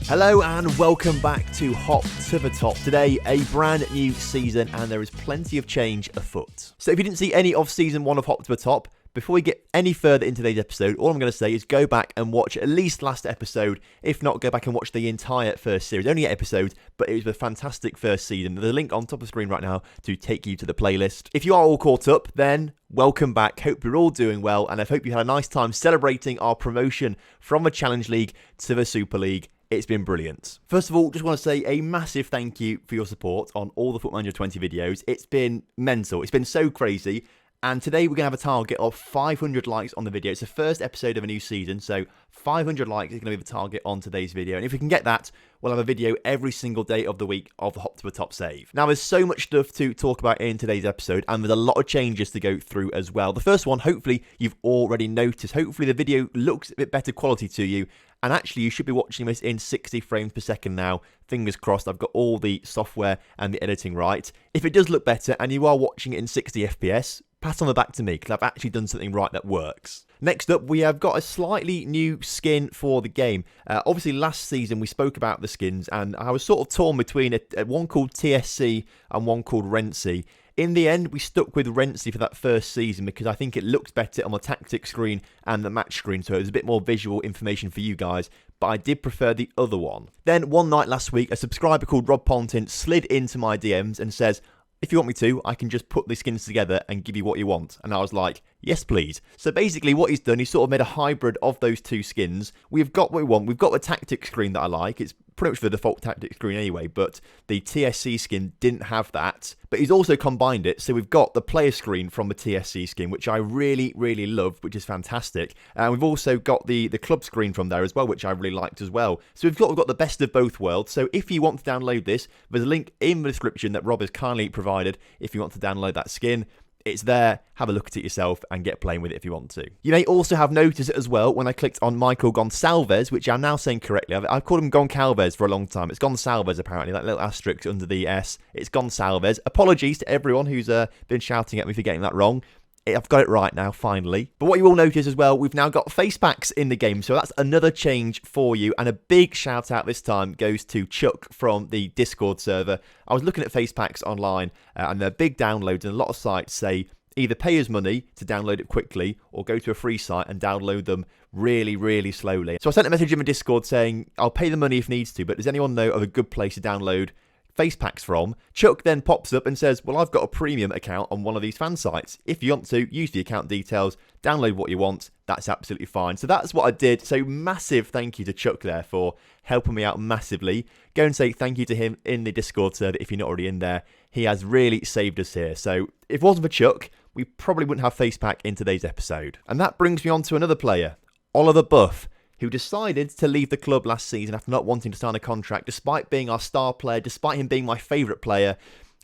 Hello and welcome back to Hop to the Top. Today, a brand new season and there is plenty of change afoot. So if you didn't see any of Season 1 of Hop to the Top, before we get any further into today's episode, all I'm going to say is go back and watch at least last episode. If not, go back and watch the entire first series. Only 8 episodes, but it was a fantastic first season. There's a link on top of the screen right now to take you to the playlist. If you are all caught up, then welcome back. Hope you're all doing well, and I hope you had a nice time celebrating our promotion from the Challenge League to the Super League. It's been brilliant. First of all, just want to say a massive thank you for your support on all the Football Manager 20 videos. It's been mental. It's been so crazy. And today we're going to have a target of 500 likes on the video. It's the first episode of a new season, so 500 likes is going to be the target on today's video. And if we can get that, we'll have a video every single day of the week of the Hop to the Top save. Now, there's so much stuff to talk about in today's episode, and there's a lot of changes to go through as well. The first one, hopefully, you've already noticed. Hopefully, the video looks a bit better quality to you. And actually, you should be watching this in 60 frames per second now. Fingers crossed, I've got all the software and the editing right. If it does look better and you are watching it in 60 FPS, pat on the back to me, because I've actually done something right that works. Next up, we have got a slightly new skin for the game. Obviously, last season we spoke about the skins, and I was sort of torn between one called TSC and one called Rentsy. In the end, we stuck with Rentsy for that first season because I think it looked better on the tactics screen and the match screen, so it was a bit more visual information for you guys, but I did prefer the other one. Then, one night last week, a subscriber called Rob Pontin slid into my DMs and says, if you want me to, I can just put the skins together and give you what you want. And I was like, yes, please. So basically what he's done, he's sort of made a hybrid of those two skins. We've got what we want. We've got the tactics screen that I like. It's pretty much the default tactics screen anyway, but the TSC skin didn't have that. But he's also combined it, so we've got the player screen from the TSC skin, which I really, really love, which is fantastic. And we've also got the club screen from there as well, which I really liked as well. So we've got the best of both worlds. So if you want to download this, there's a link in the description that Rob has kindly provided if you want to download that skin. It's there, have a look at it yourself and get playing with it if you want to. You may also have noticed it as well when I clicked on Michael Gonçalves, which I'm now saying correctly. I've called him Goncalves for a long time. It's Gonçalves apparently, that little asterisk under the S. It's Gonçalves. Apologies to everyone who's been shouting at me for getting that wrong. I've got it right now, finally. But what you will notice as well, we've now got face packs in the game, so that's another change for you. And a big shout out this time goes to Chuck from the Discord server. I was looking at face packs online, and they're big downloads, and a lot of sites say either pay us money to download it quickly, or go to a free site and download them really, really slowly. So I sent a message in my Discord saying, I'll pay the money if needs to, but does anyone know of a good place to download face packs from? Chuck then pops up and says, well, I've got a premium account on one of these fan sites. If you want to, use the account details, download what you want, that's absolutely fine. So that's what I did. So massive thank you to Chuck there for helping me out massively. Go and say thank you to him in the Discord server if you're not already in there. He has really saved us here. So if it wasn't for Chuck, we probably wouldn't have face pack in today's episode. And that brings me on to another player, Oliver Buff, who decided to leave the club last season after not wanting to sign a contract, despite being our star player, despite him being my favourite player.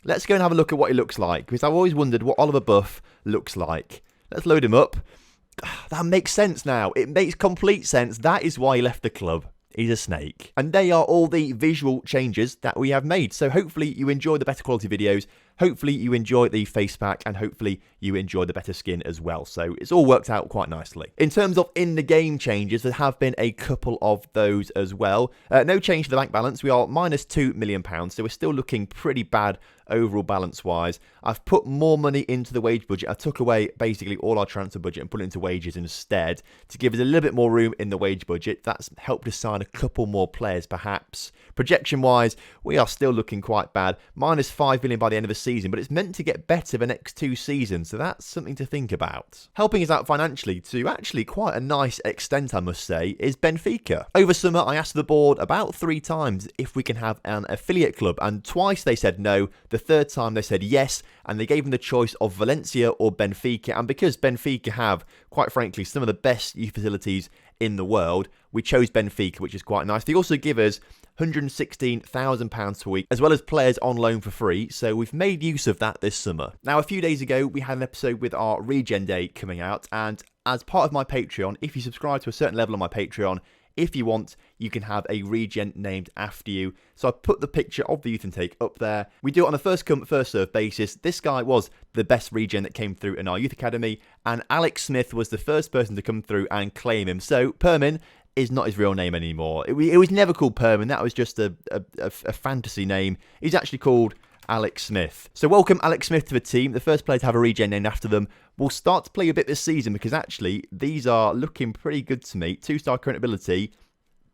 Let's go and have a look at what he looks like, because I've always wondered what Oliver Buff looks like. Let's load him up. That makes sense now. It makes complete sense. That is why he left the club. He's a snake. And they are all the visual changes that we have made. So hopefully you enjoy the better quality videos. Hopefully you enjoy the face pack, and hopefully you enjoy the better skin as well. So it's all worked out quite nicely. In terms of in-the-game changes, there have been a couple of those as well. No change to the bank balance. We are minus £2 million, so we're still looking pretty bad overall balance-wise. I've put more money into the wage budget. I took away basically all our transfer budget and put it into wages instead to give us a little bit more room in the wage budget. That's helped us sign a couple more players, perhaps. Projection-wise, we are still looking quite bad. Minus £5 million by the end of the season, but it's meant to get better the next 2 seasons, so that's something to think about. Helping us out financially to actually quite a nice extent, I must say, is Benfica. Over summer, I asked the board about 3 times if we can have an affiliate club, and twice they said no. The third time they said yes, and they gave them the choice of Valencia or Benfica, and because Benfica have, quite frankly, some of the best youth facilities in the world, we chose Benfica, which is quite nice. They also give us £116,000 per week, as well as players on loan for free, so we've made use of that this summer. Now, a few days ago, we had an episode with our Regen Day coming out, and as part of my Patreon, if you subscribe to a certain level on my Patreon, if you want, you can have a regen named after you. So I put the picture of the youth intake up there. We do it on a first come, first serve basis. This guy was the best regen that came through in our youth academy, and Alex Smith was the first person to come through and claim him. So, Permin, is not his real name anymore. It was never called Perman. That was just a fantasy name. He's actually called Alex Smith. So welcome Alex Smith to the team, the first player to have a regen named after them. We'll start to play a bit this season because actually these are looking pretty good to me. 2-star current ability.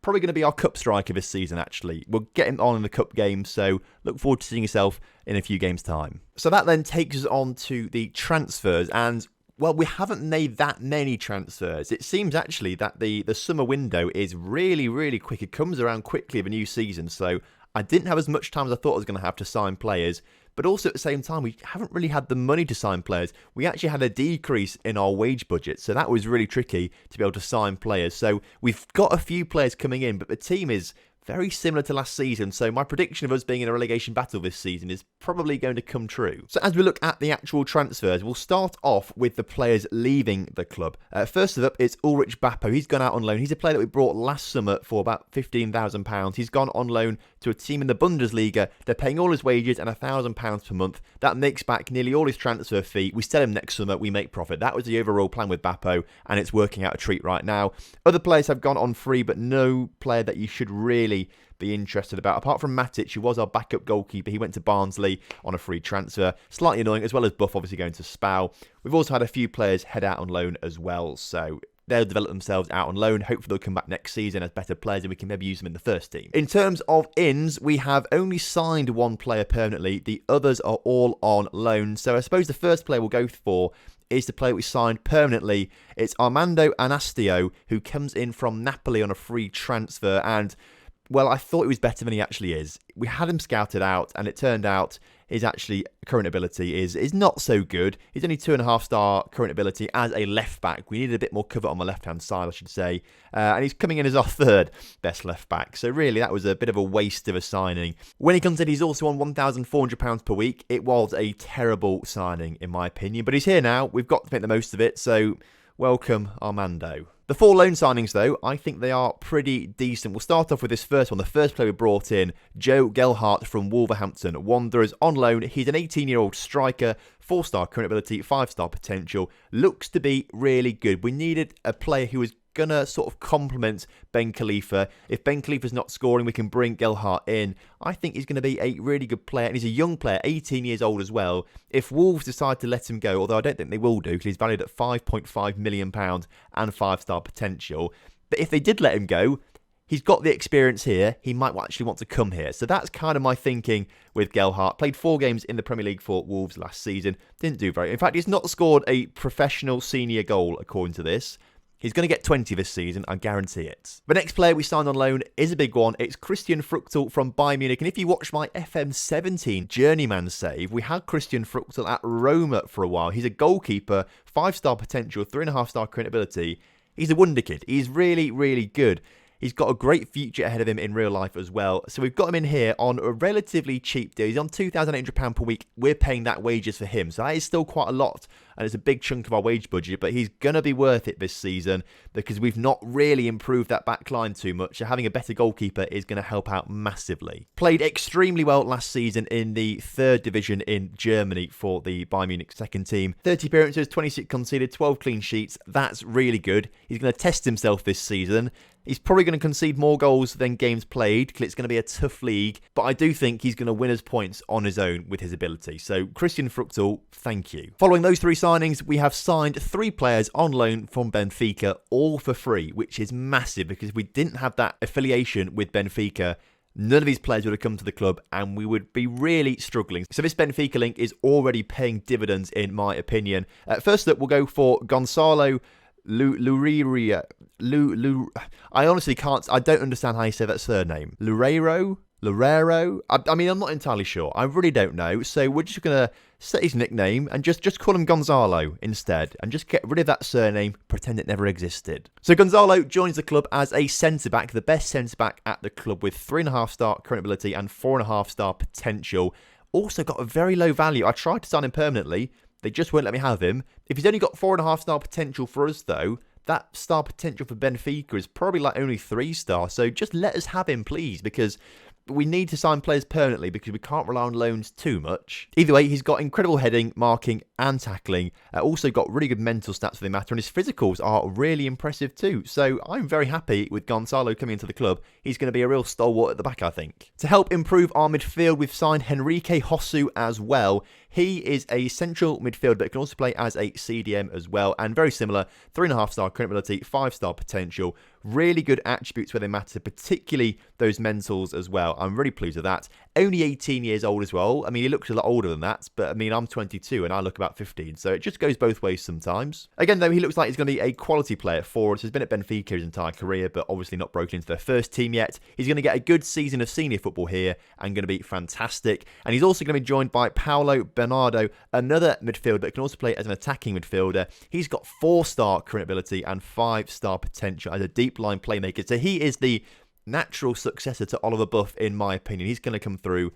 Probably going to be our cup striker this season, actually. We'll get him on in the cup game, so look forward to seeing yourself in a few games' time. So that then takes us on to the transfers, and well, we haven't made that many transfers. It seems actually that the summer window is really, really quick. It comes around quickly of a new season, so I didn't have as much time as I thought I was going to have to sign players. But also at the same time, we haven't really had the money to sign players. We actually had a decrease in our wage budget, so that was really tricky to be able to sign players. So we've got a few players coming in, but the team is very similar to last season, so my prediction of us being in a relegation battle this season is probably going to come true. So as we look at the actual transfers, we'll start off with the players leaving the club. First up is Ulrich Bappo. He's gone out on loan. He's a player that we brought last summer for about £15,000. He's gone on loan to a team in the Bundesliga. They're paying all his wages and £1,000 per month. That makes back nearly all his transfer fee. We sell him next summer, we make profit. That was the overall plan with Bappo, and it's working out a treat right now. Other players have gone on free, but no player that you should really be interested about. Apart from Matic, who was our backup goalkeeper, he went to Barnsley on a free transfer. Slightly annoying, as well as Buff obviously going to Spal. We've also had a few players head out on loan as well, so they'll develop themselves out on loan. Hopefully they'll come back next season as better players and we can maybe use them in the first team. In terms of ins, we have only signed one player permanently. The others are all on loan. So I suppose the first player we'll go for is the player we signed permanently. It's Armando Anastio, who comes in from Napoli on a free transfer, and well, I thought he was better than he actually is. We had him scouted out, and it turned out his actually current ability is not so good. He's only 2.5-star current ability as a left back. We needed a bit more cover on the left-hand side, I should say. And he's coming in as our third best left back. So really, that was a bit of a waste of a signing. When he comes in, he's also on £1,400 per week. It was a terrible signing, in my opinion. But he's here now. We've got to make the most of it. So welcome, Armando. The 4 loan signings, though, I think they are pretty decent. We'll start off with this first one. The first player we brought in, Joe Gelhardt from Wolverhampton Wanderers on loan. He's an 18-year-old striker, 4-star current ability, 5-star potential. Looks to be really good. We needed a player who was going to sort of complement Ben Khalifa. If Ben Khalifa's not scoring, we can bring Gelhardt in. I think he's going to be a really good player, and he's a young player, 18 years old as well. If Wolves decide to let him go, although I don't think they will do, because he's valued at £5.5 million and 5-star potential. But if they did let him go, he's got the experience here. He might actually want to come here. So that's kind of my thinking with Gelhardt. Played 4 games in the Premier League for Wolves last season. Didn't do very. In fact, he's not scored a professional senior goal, according to this. He's going to get 20 this season, I guarantee it. The next player we signed on loan is a big one. It's Christian Fruchtel from Bayern Munich. And if you watch my FM17 journeyman save, we had Christian Fruchtel at Roma for a while. He's a goalkeeper, 5-star potential, 3.5-star current ability. He's a wonder kid. He's really, really good. He's got a great future ahead of him in real life as well. So we've got him in here on a relatively cheap deal. He's on £2,800 per week. We're paying that wages for him. So that is still quite a lot. And it's a big chunk of our wage budget. But he's going to be worth it this season because we've not really improved that back line too much. So having a better goalkeeper is going to help out massively. Played extremely well last season in the 3rd division in Germany for the Bayern Munich second team. 30 appearances, 26 conceded, 12 clean sheets. That's really good. He's going to test himself this season. He's probably going to concede more goals than games played because it's going to be a tough league. But I do think he's going to win us points on his own with his ability. So Christian Fruchtel, thank you. Following those 3 signings, we have signed 3 players on loan from Benfica, all for free, which is massive because if we didn't have that affiliation with Benfica, none of these players would have come to the club and we would be really struggling. So this Benfica link is already paying dividends in my opinion. First up, we'll go for Gonzalo Luria. I honestly can't. I don't understand how you say that surname. Loureiro. I mean, I'm not entirely sure. I really don't know. So we're just gonna set his nickname and just call him Gonzalo instead, and just get rid of that surname. Pretend it never existed. So Gonzalo joins the club as a centre back, the best centre back at the club, with 3.5-star current ability and 4.5-star potential. Also got a very low value. I tried to sign him permanently. They just won't let me have him. If he's only got 4.5-star potential for us, though, that star potential for Benfica is probably like only 3 stars. So just let us have him, please, because but we need to sign players permanently because we can't rely on loans too much. Either way, he's got incredible heading, marking and tackling. Also got really good mental stats for the matter, and his physicals are really impressive too. So I'm very happy with Gonzalo coming into the club. He's going to be a real stalwart at the back, I think. To help improve our midfield, we've signed Henrique Hosu as well. He is a central midfielder that can also play as a CDM as well, and very similar, 3.5-star current ability, 5-star potential. Really good attributes where they matter, particularly those mentals as well. I'm really pleased with that. Only 18 years old as well. I mean, he looks a lot older than that, but I mean, I'm 22 and I look about 15, so it just goes both ways sometimes. Again, though, he looks like he's going to be a quality player for us. He's been at Benfica his entire career, but obviously not broken into their first team yet. He's going to get a good season of senior football here and going to be fantastic. And he's also going to be joined by Paulo Bernardo, another midfielder that can also play as an attacking midfielder. He's got 4-star current ability and 5-star potential as a deep line playmaker. So he is the natural successor to Oliver Buff, in my opinion. He's going to come through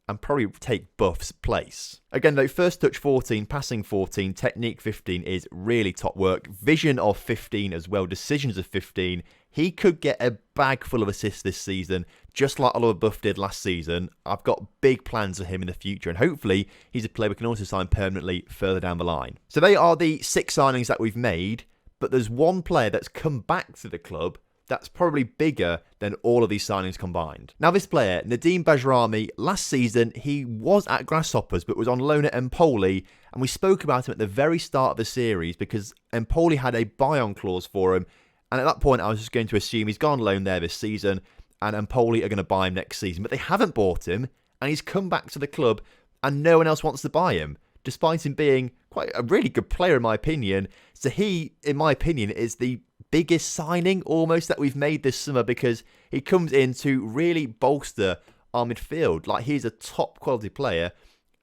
and probably take Buff's place. Again, though, first touch 14, passing 14, technique 15 is really top work. Vision of 15 as well, decisions of 15. He could get a bag full of assists this season, just like Oliver Buff did last season. I've got big plans for him in the future, and hopefully he's a player we can also sign permanently further down the line. So they are the 6 signings that we've made, but there's one player that's come back to the club that's probably bigger than all of these signings combined. Now, this player, Nadim Bajrami, last season, he was at Grasshoppers, but was on loan at Empoli, and we spoke about him at the very start of the series because Empoli had a buy-on clause for him, and at that point, I was just going to assume he's gone on loan there this season, and Empoli are going to buy him next season, but they haven't bought him, and he's come back to the club, and no one else wants to buy him, despite him being quite a really good player, in my opinion. So he, in my opinion, is the biggest signing almost that we've made this summer because he comes in to really bolster our midfield. Like, he's a top quality player,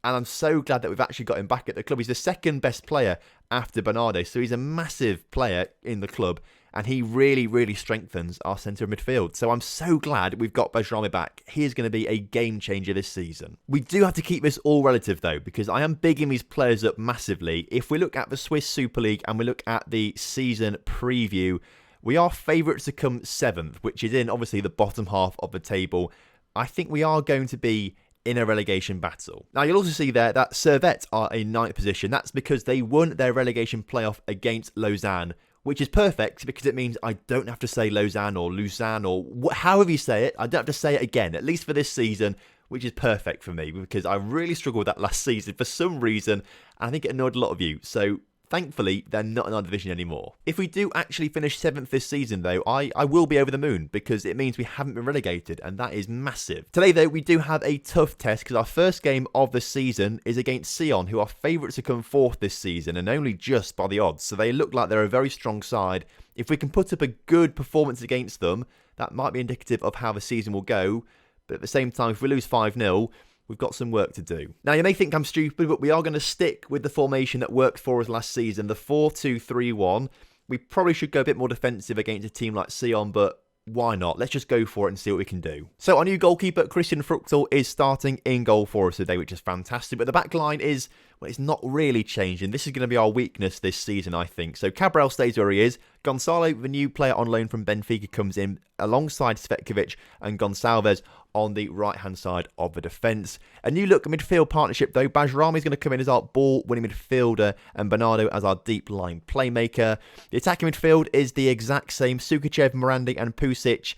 and I'm so glad that we've actually got him back at the club. He's the second best player after Bernardo, so he's a massive player in the club, and he really, really strengthens our centre of midfield. So I'm so glad we've got Bajrami back. He is going to be a game changer this season. We do have to keep this all relative, though, because I am bigging these players up massively. If we look at the Swiss Super League and we look at the season preview, we are favourites to come 7th, which is in, obviously, the bottom half of the table. I think we are going to be in a relegation battle. Now, you'll also see there that Servette are in 9th position. That's because they won their relegation playoff against Lausanne, which is perfect because it means I don't have to say Lausanne or Lausanne or however you say it. I don't have to say it again, at least for this season, which is perfect for me because I really struggled with that last season for some reason, and I think it annoyed a lot of you. So thankfully, they're not in our division anymore. If we do actually finish 7th this season, though, I will be over the moon because it means we haven't been relegated, and that is massive. Today, though, we do have a tough test because our first game of the season is against Sion, who are favourites to come 4th this season and only just by the odds. So they look like they're a very strong side. If we can put up a good performance against them, that might be indicative of how the season will go. But at the same time, if we lose 5-0, we've got some work to do. Now, you may think I'm stupid, but we are going to stick with the formation that worked for us last season, the 4-2-3-1. We probably should go a bit more defensive against a team like Sion, but why not? Let's just go for it and see what we can do. So our new goalkeeper, Christian Fruchtel, is starting in goal for us today, which is fantastic. But the back line is, well, it's not really changing. This is going to be our weakness this season, I think. So Cabral stays where he is. Gonzalo, the new player on loan from Benfica, comes in alongside Svetkovic and Gonçalves on the right-hand side of the defence. A new look midfield partnership, though. Bajrami is going to come in as our ball-winning midfielder and Bernardo as our deep-line playmaker. The attacking midfield is the exact same. Sukachev, Morandi and Pusic.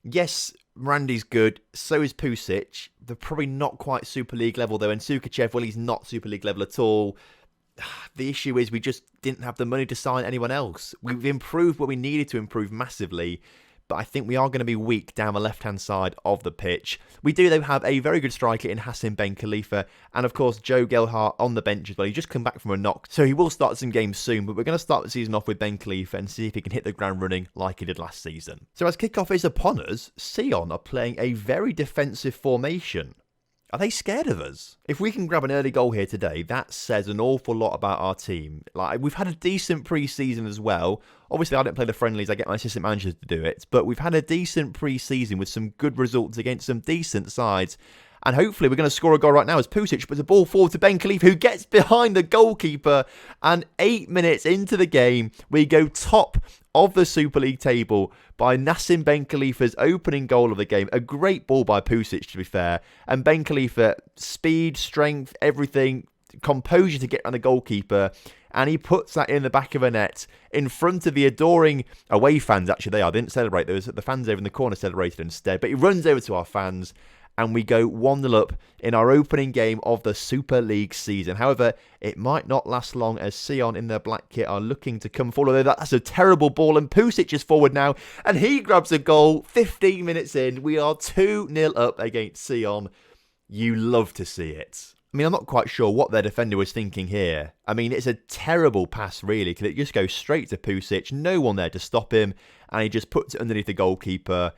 Yes, Morandi's good. So is Pusic. They're probably not quite Super League level, though. And Sukachev, well, he's not Super League level at all. The issue is we just didn't have the money to sign anyone else. We've improved what we needed to improve massively, but I think we are going to be weak down the left-hand side of the pitch. We do, though, have a very good striker in Hassan Ben Khalifa, and, of course, Joe Gelhardt on the bench as well. He's just come back from a knock, so he will start some games soon, but we're going to start the season off with Ben Khalifa and see if he can hit the ground running like he did last season. So as kickoff is upon us, Sion are playing a very defensive formation. Are they scared of us? If we can grab an early goal here today, that says an awful lot about our team. Like, we've had a decent pre-season as well. Obviously, I don't play the friendlies. I get my assistant managers to do it. But we've had a decent pre-season with some good results against some decent sides. And hopefully we're going to score a goal right now as Pusic puts the ball forward to Ben Khalifa, who gets behind the goalkeeper. And 8 minutes into the game, we go top of the Super League table by Nassim Ben Khalifa's opening goal of the game. A great ball by Pusic, to be fair. And Ben Khalifa, speed, strength, everything, composure to get around the goalkeeper. And he puts that in the back of a net in front of the adoring away fans. Actually, they didn't celebrate. There was the fans over in the corner celebrated instead. But he runs over to our fans, and we go 1-0 up in our opening game of the Super League season. However, it might not last long as Sion in their black kit are looking to come forward. Although that's a terrible ball, and Pusic is forward now, and he grabs a goal 15 minutes in. We are 2-0 up against Sion. You love to see it. I mean, I'm not quite sure what their defender was thinking here. I mean, it's a terrible pass, really, because it just goes straight to Pusic. No one there to stop him, and he just puts it underneath the goalkeeper.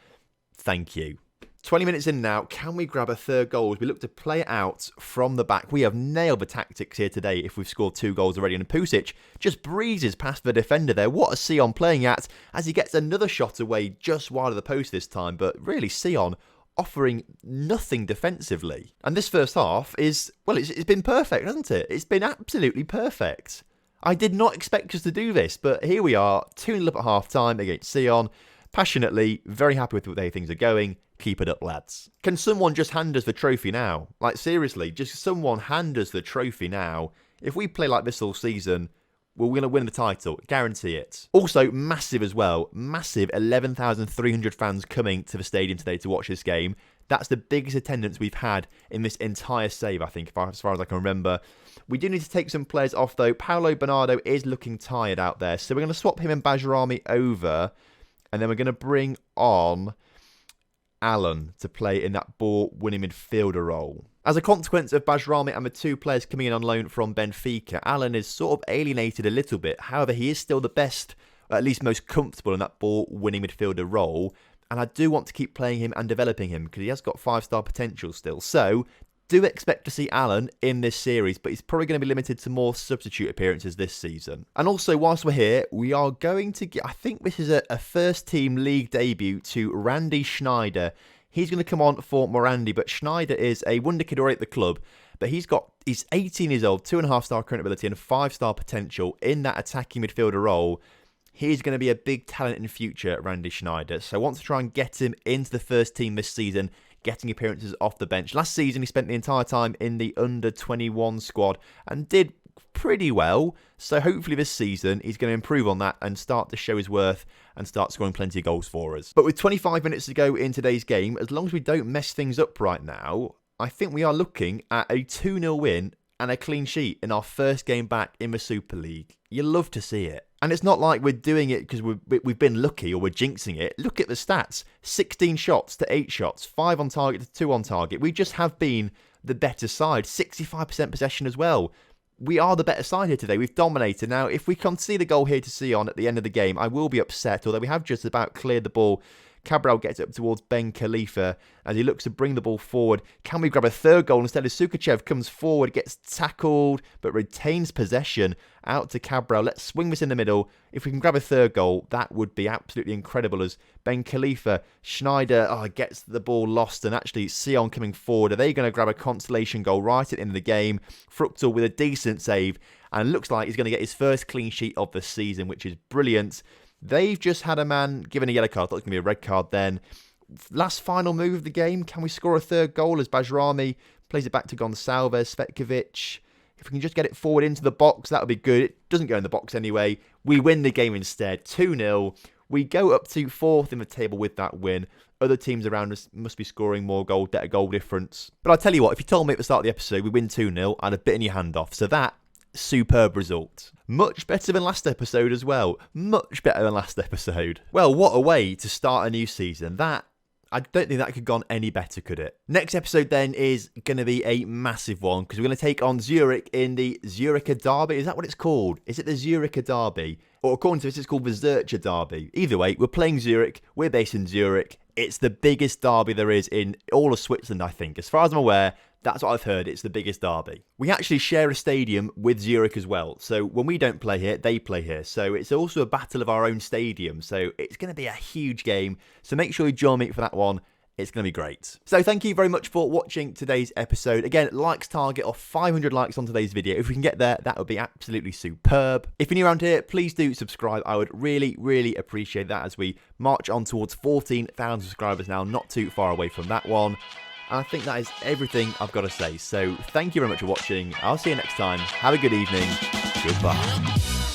Thank you. 20 minutes in now, can we grab a third goal as we look to play it out from the back? We have nailed the tactics here today if we've scored 2 goals already, and Pusic just breezes past the defender there. What a Sion playing at as he gets another shot away just wide of the post this time, but really Sion offering nothing defensively. And this first half is, well, it's been perfect, hasn't it? It's been absolutely perfect. I did not expect us to do this, but here we are, 2-0 up at half-time against Sion. Passionately, very happy with the way things are going. Keep it up, lads. Can someone just hand us the trophy now? Like, seriously, just someone hand us the trophy now. If we play like this all season, we're going to win the title. Guarantee it. Also, massive as well. Massive 11,300 fans coming to the stadium today to watch this game. That's the biggest attendance we've had in this entire save, I think, as far as I can remember. We do need to take some players off, though. Paolo Bernardo is looking tired out there. So we're going to swap him and Bajrami over. And then we're going to bring on Alan to play in that ball-winning midfielder role. As a consequence of Bajrami and the 2 players coming in on loan from Benfica, Alan is sort of alienated a little bit. However, he is still the best, or at least most comfortable in that ball-winning midfielder role. And I do want to keep playing him and developing him because he has got 5-star potential still. So, do expect to see Alan in this series, but he's probably going to be limited to more substitute appearances this season. And also, whilst we're here, we are going to get, I think this is a first-team league debut to Randy Schneider. He's going to come on for Morandi, but Schneider is a wonder kid already at the club, but he's 18 years old, 2.5-star current ability and 5-star potential in that attacking midfielder role. He's going to be a big talent in the future, Randy Schneider. So I want to try and get him into the first team this season, getting appearances off the bench. Last season, he spent the entire time in the under-21 squad and did pretty well. So hopefully this season, he's going to improve on that and start to show his worth and start scoring plenty of goals for us. But with 25 minutes to go in today's game, as long as we don't mess things up right now, I think we are looking at a 2-0 win and a clean sheet in our first game back in the Super League. You love to see it. And it's not like we're doing it because we've been lucky or we're jinxing it. Look at the stats. 16 shots to 8 shots. 5 on target to 2 on target. We just have been the better side. 65% possession as well. We are the better side here today. We've dominated. Now, if we concede a goal here to Sion at the end of the game, I will be upset. Although we have just about cleared the ball. Cabral gets up towards Ben Khalifa as he looks to bring the ball forward. Can we grab a third goal? Instead of Sukachev comes forward, gets tackled, but retains possession out to Cabral. Let's swing this in the middle. If we can grab a third goal, that would be absolutely incredible as Ben Khalifa, Schneider gets the ball lost and actually Sion coming forward. Are they going to grab a consolation goal right at the end of the game? Fruchtel with a decent save and looks like he's going to get his first clean sheet of the season, which is brilliant. They've just had a man given a yellow card. I thought it was going to be a red card then. Last final move of the game. Can we score a third goal as Bajrami plays it back to Gonçalves, Svetkovic? If we can just get it forward into the box, that would be good. It doesn't go in the box anyway. We win the game instead. 2-0. We go up to 4th in the table with that win. Other teams around us must be scoring more goal, better goal difference. But I'll tell you what, if you told me at the start of the episode we win 2-0, I'd have bitten your hand off. So that, superb result. Much better than last episode as well. Much better than last episode. Well, what a way to start a new season. I don't think that could have gone any better, could it? Next episode then is going to be a massive one because we're going to take on Zurich in the Zuricher Derby. Is that what it's called? Is it the Zuricher Derby? Or according to this, it's called the Zurcher Derby. Either way, we're playing Zurich. We're based in Zurich. It's the biggest derby there is in all of Switzerland, I think. As far as I'm aware, that's what I've heard. It's the biggest derby. We actually share a stadium with Zurich as well. So when we don't play here, they play here. So it's also a battle of our own stadium. So it's going to be a huge game. So make sure you join me for that one. It's going to be great. So thank you very much for watching today's episode. Again, likes target of 500 likes on today's video. If we can get there, that would be absolutely superb. If you're new around here, please do subscribe. I would really, really appreciate that as we march on towards 14,000 subscribers now, not too far away from that one. And I think that is everything I've got to say. So thank you very much for watching. I'll see you next time. Have a good evening. Goodbye.